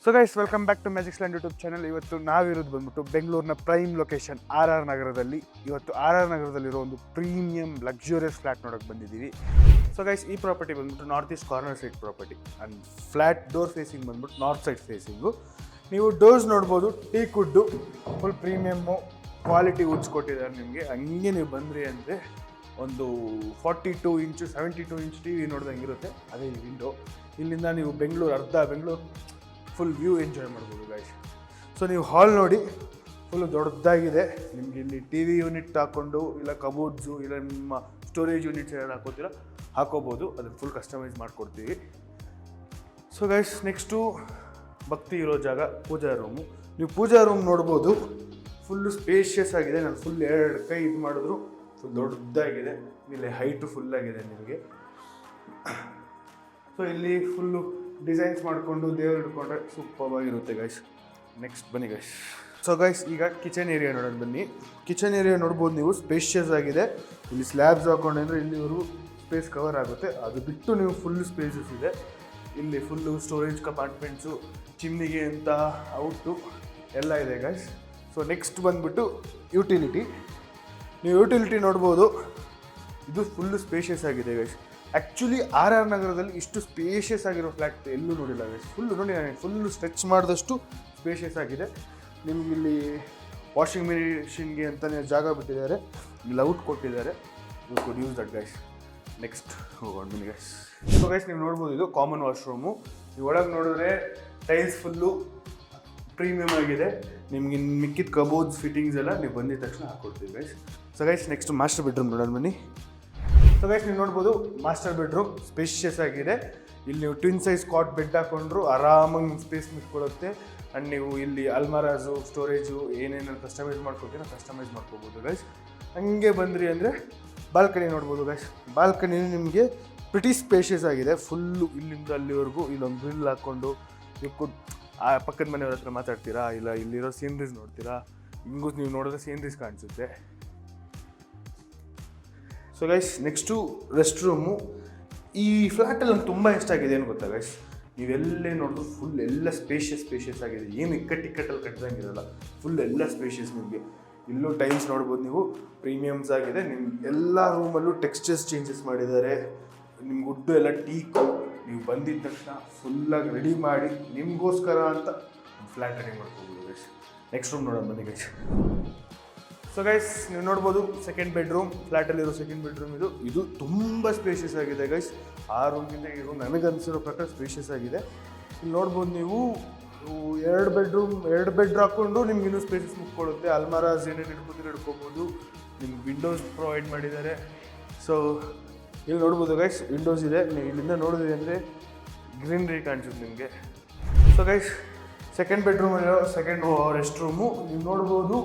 So guys welcome back to Magics Land YouTube channel. ಇವತ್ತು ನಾವಿರೋದು ಬಂದ್ಬಿಟ್ಟು ಬೆಂಗಳೂರಿನ ಪ್ರೈಮ್ ಲೊಕೇಶನ್ ಆರ್ ನಗರದಲ್ಲಿ. ಇವತ್ತು ಆರ್ ನಗರದಲ್ಲಿರೋ ಒಂದು ಪ್ರೀಮಿಯಂ ಲಕ್ಸುರಿಯಸ್ ಫ್ಲ್ಯಾಟ್ ನೋಡೋಕೆ ಬಂದಿದ್ದೀವಿ. ಸೊ ಗೈಸ್ ಈ ಪ್ರಾಪರ್ಟಿ ಬಂದ್ಬಿಟ್ಟು north East corner side property and flat door facing ಬಂದ್ಬಿಟ್ಟು ನಾರ್ತ್ ಸೈಡ್ ಫೇಸಿಂಗು. ನೀವು ಡೋರ್ಸ್ ನೋಡ್ಬೋದು, teak wood full premium quality Woods ಕೊಟ್ಟಿದ್ದಾರೆ ನಿಮಗೆ. ಹಂಗೆ ನೀವು ಬಂದ್ರಿ ಅಂದರೆ ಒಂದು 42 ಇಂಚು 72 ಇಂಚ್ ಟಿ ವಿ ನೋಡ್ದಂಗಿರುತ್ತೆ. ಅದೇ ಈ ವಿಂಡೋ. ಇಲ್ಲಿಂದ ನೀವು ಬೆಂಗಳೂರು ಫುಲ್ ವ್ಯೂ ಎಂಜಾಯ್ ಮಾಡ್ಬೋದು ಗೈಸ್. ಸೊ ನೀವು ಹಾಲ್ ನೋಡಿ, ಫುಲ್ಲು ದೊಡ್ಡದಾಗಿದೆ. ನಿಮ್ಗೆ ಇಲ್ಲಿ ಟಿ ವಿ ಯೂನಿಟ್ ಹಾಕ್ಕೊಂಡು ಇಲ್ಲ ಕಬೋರ್ಡ್ಸು ಇಲ್ಲ ನಿಮ್ಮ ಸ್ಟೋರೇಜ್ ಯೂನಿಟ್ಸ್ ಏನಾದ್ರು ಹಾಕೋಬೋದು. ಅದನ್ನು ಫುಲ್ ಕಸ್ಟಮೈಸ್ ಮಾಡಿಕೊಡ್ತೀವಿ. ಸೊ ಗೈಸ್ ನೆಕ್ಸ್ಟು ಭಕ್ತಿ ಇರೋ ಜಾಗ ಪೂಜಾ ರೂಮು. ನೀವು ಪೂಜಾ ರೂಮ್ ನೋಡ್ಬೋದು, ಫುಲ್ಲು ಸ್ಪೇಷಿಯಸ್ ಆಗಿದೆ. ನಾನು ಫುಲ್ 2 ಕೈ ಇದು ಮಾಡಿದ್ರು ಫುಲ್ ದೊಡ್ಡದಾಗಿದೆ. ಇಲ್ಲಿ ಹೈಟು ಫುಲ್ಲಾಗಿದೆ ನಿಮಗೆ. ಸೊ ಇಲ್ಲಿ ಫುಲ್ಲು ಡಿಸೈನ್ಸ್ ಮಾಡಿಕೊಂಡು ದೇವ್ರು ಹಿಡ್ಕೊಂಡ್ರೆ ಸೂಪರ್ ಆಗಿರುತ್ತೆ ಗೈಸ್. ನೆಕ್ಸ್ಟ್ ಬನ್ನಿ ಗೈಸ್. ಸೊ ಗೈಸ್ ಈಗ ಕಿಚನ್ ಏರಿಯಾ ನೋಡೋಣ ಬನ್ನಿ. ಕಿಚನ್ ಏರಿಯಾ ನೋಡ್ಬೋದು ನೀವು, ಸ್ಪೇಷಿಯಸ್ ಆಗಿದೆ. ಇಲ್ಲಿ ಸ್ಲ್ಯಾಬ್ಸ್ ಹಾಕೊಂಡ್ರೆ ಇಲ್ಲಿವರು ಸ್ಪೇಸ್ ಕವರ್ ಆಗುತ್ತೆ. ಅದು ಬಿಟ್ಟು ನೀವು ಫುಲ್ ಸ್ಪೇಸಸ್ ಇದೆ. ಇಲ್ಲಿ ಫುಲ್ಲು ಸ್ಟೋರೇಜ್ ಕಂಪಾರ್ಟ್ಮೆಂಟ್ಸು, ಚಿಮ್ನಿಗೆ ಅಂತ ಔಟು ಎಲ್ಲ ಇದೆ ಗೈಸ್. ಸೊ ನೆಕ್ಸ್ಟ್ ಬಂದುಬಿಟ್ಟು ಯುಟಿಲಿಟಿ. ನೀವು ಯುಟಿಲಿಟಿ ನೋಡ್ಬೋದು, ಇದು ಫುಲ್ಲು ಸ್ಪೇಷಿಯಸ್ ಆಗಿದೆ ಗೈಸ್. ಆ್ಯಕ್ಚುಲಿ ಆರ್ ನಗರದಲ್ಲಿ ಇಷ್ಟು ಸ್ಪೇಷಿಯಸ್ ಆಗಿರೋ ಫ್ಲ್ಯಾಟ್ ಎಲ್ಲೂ ನೋಡಿಲ್ಲ ಗೈಸ್. ಫುಲ್ಲು ನೋಡಿ, ನಾನು ಫುಲ್ಲು ಸ್ಟ್ರೆಚ್ ಮಾಡಿದಷ್ಟು ಸ್ಪೇಷಿಯಸ್ ಆಗಿದೆ. ನಿಮ್ಗೆ ಇಲ್ಲಿ ವಾಷಿಂಗ್ ಮಿಷಿನ್ಗೆ ಅಂತಲೇ ಜಾಗ ಬಿಟ್ಟಿದ್ದಾರೆ, ಇಲ್ಲಿ ಔಟ್ ಕೊಟ್ಟಿದ್ದಾರೆ. You could use that guys. Next ಹೋಗೋಣ ಬನ್ನಿ ಗೈಸ್. ಸೊ ಗೈಸ್ ನೀವು ನೋಡ್ಬೋದು, ಇದು ಕಾಮನ್ ವಾಶ್ರೂಮು. ನೀವು ಒಳಗೆ ನೋಡಿದ್ರೆ ಟೈಲ್ಸ್ ಫುಲ್ಲು ಪ್ರೀಮಿಯಮ್ ಆಗಿದೆ. ನಿಮ್ಗೆ ಮಿಕ್ಕಿದ ಕಬೋರ್ಡ್ಸ್ ಫಿಟ್ಟಿಂಗ್ಸ್ ಎಲ್ಲ ನೀವು ಬಂದಿದ ತಕ್ಷಣ ಹಾಕ್ಕೊಡ್ತೀವಿ guys. So guys next master bedroom ನೋಡೋಣ ಬನ್ನಿ. ಸೊ ಗೈಸ್ ನೀವು ನೋಡ್ಬೋದು, ಮಾಸ್ಟರ್ ಬೆಡ್ರೂಮ್ ಸ್ಪೇಷಿಯಸ್ ಆಗಿದೆ. ಇಲ್ಲಿ ನೀವು ಟ್ವಿನ್ ಸೈಜ್ ಕಾಟ್ ಬೆಡ್ ಹಾಕೊಂಡ್ರು ಆರಾಮಾಗಿ ಸ್ಪೇಸ್ ಮಿಟ್ಕೊಡುತ್ತೆ. ಆ್ಯಂಡ್ ನೀವು ಇಲ್ಲಿ ಅಲ್ಮಾರಾಜು, ಸ್ಟೋರೇಜು ಏನೇನು ಕಸ್ಟಮೈಸ್ ಮಾಡ್ಕೊತೀರ ಕಸ್ಟಮೈಸ್ ಮಾಡ್ಕೋಬೋದು ಗೈಸ್. ಹಂಗೆ ಬಂದ್ರಿ ಅಂದರೆ ಬಾಲ್ಕನಿ ನೋಡ್ಬೋದು ಗೈಸ್. ಬಾಲ್ಕನಿ ನಿಮಗೆ ಪ್ರಿಟಿ ಸ್ಪೇಷಿಯಸ್ ಆಗಿದೆ. ಫುಲ್ಲು ಇಲ್ಲಿಂದ ಅಲ್ಲಿವರೆಗೂ ಇಲ್ಲೊಂದು ಗ್ರಿಲ್ ಹಾಕ್ಕೊಂಡು ನೀವು ಆ ಪಕ್ಕದ ಮನೆಯವ್ರ ಹತ್ರ ಮಾತಾಡ್ತೀರಾ, ಇಲ್ಲ ಇಲ್ಲಿರೋ ಸೀನ್ರೀಸ್ ನೋಡ್ತೀರಾ. ಹಿಂಗೂ ನೀವು ನೋಡಿದ್ರೆ ಸೀನ್ರೀಸ್ ಕಾಣಿಸುತ್ತೆ. So guys next rest room. ಈ ಫ್ಲ್ಯಾಟಲ್ಲಿ ನಂಗೆ ತುಂಬ ಇಷ್ಟ ಆಗಿದೆ. ಏನು ಗೊತ್ತಾ ಗೈಸ್, ನೀವೆಲ್ಲೇ ನೋಡಿದ್ರು ಫುಲ್ ಎಲ್ಲ ಸ್ಪೇಷಿಯಸ್ ಆಗಿದೆ. ಏನು ಇಕ್ಕಟ್ಟಲ್ಲಿ ಕಟ್ಟಿದಂಗಿರಲ್ಲ, ಫುಲ್ ಎಲ್ಲ ಸ್ಪೇಷಿಯಸ್. ನಿಮಗೆ ಇಲ್ಲೂ ಟೈಲ್ಸ್ ನೋಡ್ಬೋದು ನೀವು, ಪ್ರೀಮಿಯಮ್ಸ್ ಆಗಿದೆ. ನಿಮ್ಗೆ ಎಲ್ಲ ರೂಮಲ್ಲೂ ಟೆಕ್ಸ್ಚರ್ಸ್ ಚೇಂಜಸ್ ಮಾಡಿದ್ದಾರೆ. ನಿಮ್ಗೆ ವುಡ್ಡು ಎಲ್ಲ ಟೀಕು. ನೀವು ಬಂದಿದ್ದ ತಕ್ಷಣ ಫುಲ್ಲಾಗಿ ರೆಡಿ ಮಾಡಿ ನಿಮಗೋಸ್ಕರ ಅಂತ ಫ್ಲ್ಯಾಟ್ ರೆಡಿ ಮಾಡ್ಕೋಬೋದು ಗೈಸ್. ನೆಕ್ಸ್ಟ್ ರೂಮ್ ನೋಡೋಣ ಬನ್ನಿ ಗೈಸ್. ಸೊ ಗೈಸ್ ನೀವು ನೋಡ್ಬೋದು, ಸೆಕೆಂಡ್ ಬೆಡ್ರೂಮ್. ಫ್ಲ್ಯಾಟಲ್ಲಿರೋ ಸೆಕೆಂಡ್ ಬೆಡ್ರೂಮ್ ಇದು ತುಂಬ ಸ್ಪೇಷಿಯಸ್ ಆಗಿದೆ ಗೈಸ್. ಆ ರೂಮ್ಗಿಂತ ಈ ರೂಮ್ ನನಗನ್ಸಿರೋ ಪ್ರಕಾರ ಸ್ಪೇಷಿಯಸ್ ಆಗಿದೆ. ಇಲ್ಲಿ ನೋಡ್ಬೋದು ನೀವು, 2 ಬೆಡ್ ಹಾಕ್ಕೊಂಡು ನಿಮ್ಗೆ ಇನ್ನೂ ಸ್ಪೇಸಸ್ ಮುಕ್ಕೊಳ್ಳುತ್ತೆ. ಅಲ್ಮಾರಾಸ್ ಏನೇನು ಹಿಡ್ಕೋಬೋದು. ನಿಮ್ಗೆ ವಿಂಡೋಸ್ ಪ್ರೊವೈಡ್ ಮಾಡಿದ್ದಾರೆ. ಸೊ ಇಲ್ಲಿ ನೋಡ್ಬೋದು ಗೈಸ್, ವಿಂಡೋಸ್ ಇದೆ. ನೀವು ಇಲ್ಲಿಂದ ನೋಡಿದ್ರಿ ಅಂದರೆ ಗ್ರೀನ್ರಿ ಕಾಣಿಸುತ್ತೆ ನಿಮಗೆ. ಸೊ ಗೈಸ್ ಸೆಕೆಂಡ್ ಬೆಡ್ರೂಮಲ್ಲಿರೋ ಸೆಕೆಂಡ್ ರೆಸ್ಟ್ ರೂಮು. ನೀವು ನೋಡ್ಬೋದು,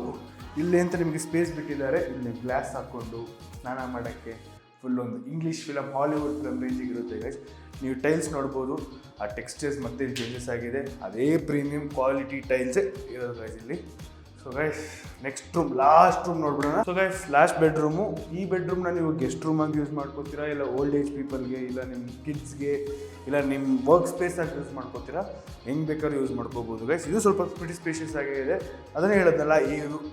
ಇಲ್ಲಿ ಅಂತ ನಿಮಗೆ ಸ್ಪೇಸ್ ಬಿಟ್ಟಿದ್ದಾರೆ. ಇಲ್ಲಿ ಗ್ಲಾಸ್ ಹಾಕ್ಕೊಂಡು ಸ್ನಾನ ಮಾಡೋಕ್ಕೆ ಫುಲ್ ಒಂದು ಇಂಗ್ಲೀಷ್ ಫಿಲಮ್, ಹಾಲಿವುಡ್ ಫಿಲಮ್ ರೇಂಜಿಗೆ ಇರುತ್ತೆ ಗೈಸ್. ನೀವು ಟೈಲ್ಸ್ ನೋಡ್ಬೋದು, ಆ ಟೆಕ್ಸ್ಚರ್ಸ್ ಮತ್ತೆ ಚೇಂಜಸ್ ಆಗಿದೆ. ಅದೇ ಪ್ರೀಮಿಯಂ ಕ್ವಾಲಿಟಿ ಟೈಲ್ಸೇ ಇರೋದು ಗೈಸ್ ಇಲ್ಲಿ. So guys next room, last room ನೋಡ್ಬಿಡೋಣ. So guys last bedroom. ಈ ಬೆಡ್ರೂಮ್ನ ನೀವು ಗೆಸ್ಟ್ ರೂಮಾಗಿ ಯೂಸ್ ಮಾಡ್ಕೋತೀರಾ, ಇಲ್ಲ ಓಲ್ಡ್ ಏಜ್ ಪೀಪಲ್ಗೆ, ಇಲ್ಲ ನಿಮ್ಮ ಕಿಡ್ಸ್ಗೆ, ಇಲ್ಲ ನಿಮ್ಮ ವರ್ಕ್ ಸ್ಪೇಸ್ ಆಗಿ ಯೂಸ್ ಮಾಡ್ಕೋತೀರಾ. ಹೆಂಗೆ ಬೇಕಾದ್ರೂ ಯೂಸ್ ಮಾಡ್ಕೋಬೋದು ಗೈಸ್. ಇದು ಸ್ವಲ್ಪ ಪ್ರಿಟಿ ಸ್ಪೇಷಿಯಸ್ ಆಗಿದೆ. ಅದನ್ನೇ ಹೇಳೋದಲ್ಲ,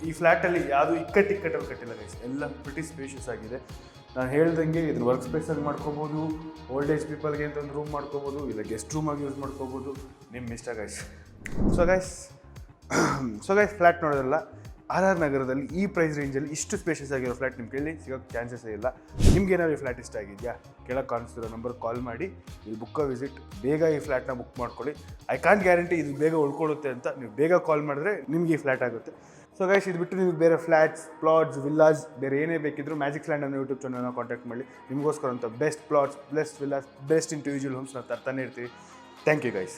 ಈ ಫ್ಲ್ಯಾಟಲ್ಲಿ ಯಾವುದು ಇಕ್ಕಟ್ಟಲ್ಲಿ ಕಟ್ಟಿಲ್ಲ ಗೈಸ್. ಎಲ್ಲ ಪ್ರಿಟಿ ಸ್ಪೇಷಿಯಸ್ ಆಗಿದೆ. ನಾನು ಹೇಳ್ದಂಗೆ ಇದನ್ನು ವರ್ಕ್ ಸ್ಪೇಸಾಗಿ ಮಾಡ್ಕೋಬೋದು, ಓಲ್ಡ್ ಏಜ್ ಪೀಪಲ್ಗೆ ಅಂತ ಒಂದು ರೂಮ್ ಮಾಡ್ಕೋಬೋದು, ಇಲ್ಲ ಗೆಸ್ಟ್ ರೂಮಾಗಿ ಯೂಸ್ ಮಾಡ್ಕೋಬೋದು. ನಿಮ್ಮ ಇಷ್ಟ ಗೈಸ್. ಸೊ ಗೈಸ್ ಫ್ಲ್ಯಾಟ್ ನೋಡೋದಲ್ಲ, ಆರ್ ನಗರದಲ್ಲಿ ಈ ಪ್ರೈಸ್ ರೇಂಜಲ್ಲಿ ಇಷ್ಟು ಸ್ಪೇಷಿಯಸ್ ಆಗಿರೋ ಫ್ಲ್ಯಾಟ್ ನಿಮ್ಮ ಕೈಲಿ ಸಿಗೋಕ್ಕೆ ಚಾನ್ಸಸ್ಸೇ ಇಲ್ಲ. ನಿಮ್ಗೆ ಏನಾದ್ರು ಈ ಫ್ಲ್ಯಾಟ್ ಇಷ್ಟ ಆಗಿದೆಯಾ, ಕೆಳಗೆ ಕಾಣಿಸ್ತಿರೋ ನಂಬರ್ ಕಾಲ್ ಮಾಡಿ ಇಲ್ಲಿ ಬುಕ್ಕ ವಿಸಿಟ್. ಬೇಗ ಈ ಫ್ಲ್ಯಾಟ್ನ ಬುಕ್ ಮಾಡ್ಕೊಳ್ಳಿ. ಐ ಕಾಂಟ್ ಗ್ಯಾರಂಟಿ ಇದು ಬೇಗ ಉಳ್ಕೊಳ್ಳುತ್ತೆ ಅಂತ. ನೀವು ಬೇಗ ಕಾಲ್ ಮಾಡಿದ್ರೆ ನಿಮಗೆ ಈ ಫ್ಲ್ಯಾಟ್ ಆಗುತ್ತೆ. ಸೊ ಗೈಸ್ ಇದು ಬಿಟ್ಟು ನಿಮಗೆ ಬೇರೆ ಫ್ಲ್ಯಾಟ್ಸ್, ಪ್ಲಾಟ್ಸ್, ವಿಲ್ಲಾಸ್ ಬೇರೆ ಏನೇ ಬೇಕಿದ್ರು ಮ್ಯಾಜಿಕ್ಸ್ ಲ್ಯಾಂಡ್ ಅನ್ನೋ ಯೂಟ್ಯೂಬ್ ಚಾನಲ್ನ ಕಾಂಟ್ಯಾಕ್ಟ್ ಮಾಡಿ. ನಿಮಗೋಸ್ಕರ ಅಂತ best plots, best villas, best individual ಹೋಮ್ಸ್ನ ತರ್ತಾನೆ ಇರ್ತೀವಿ. Thank you guys.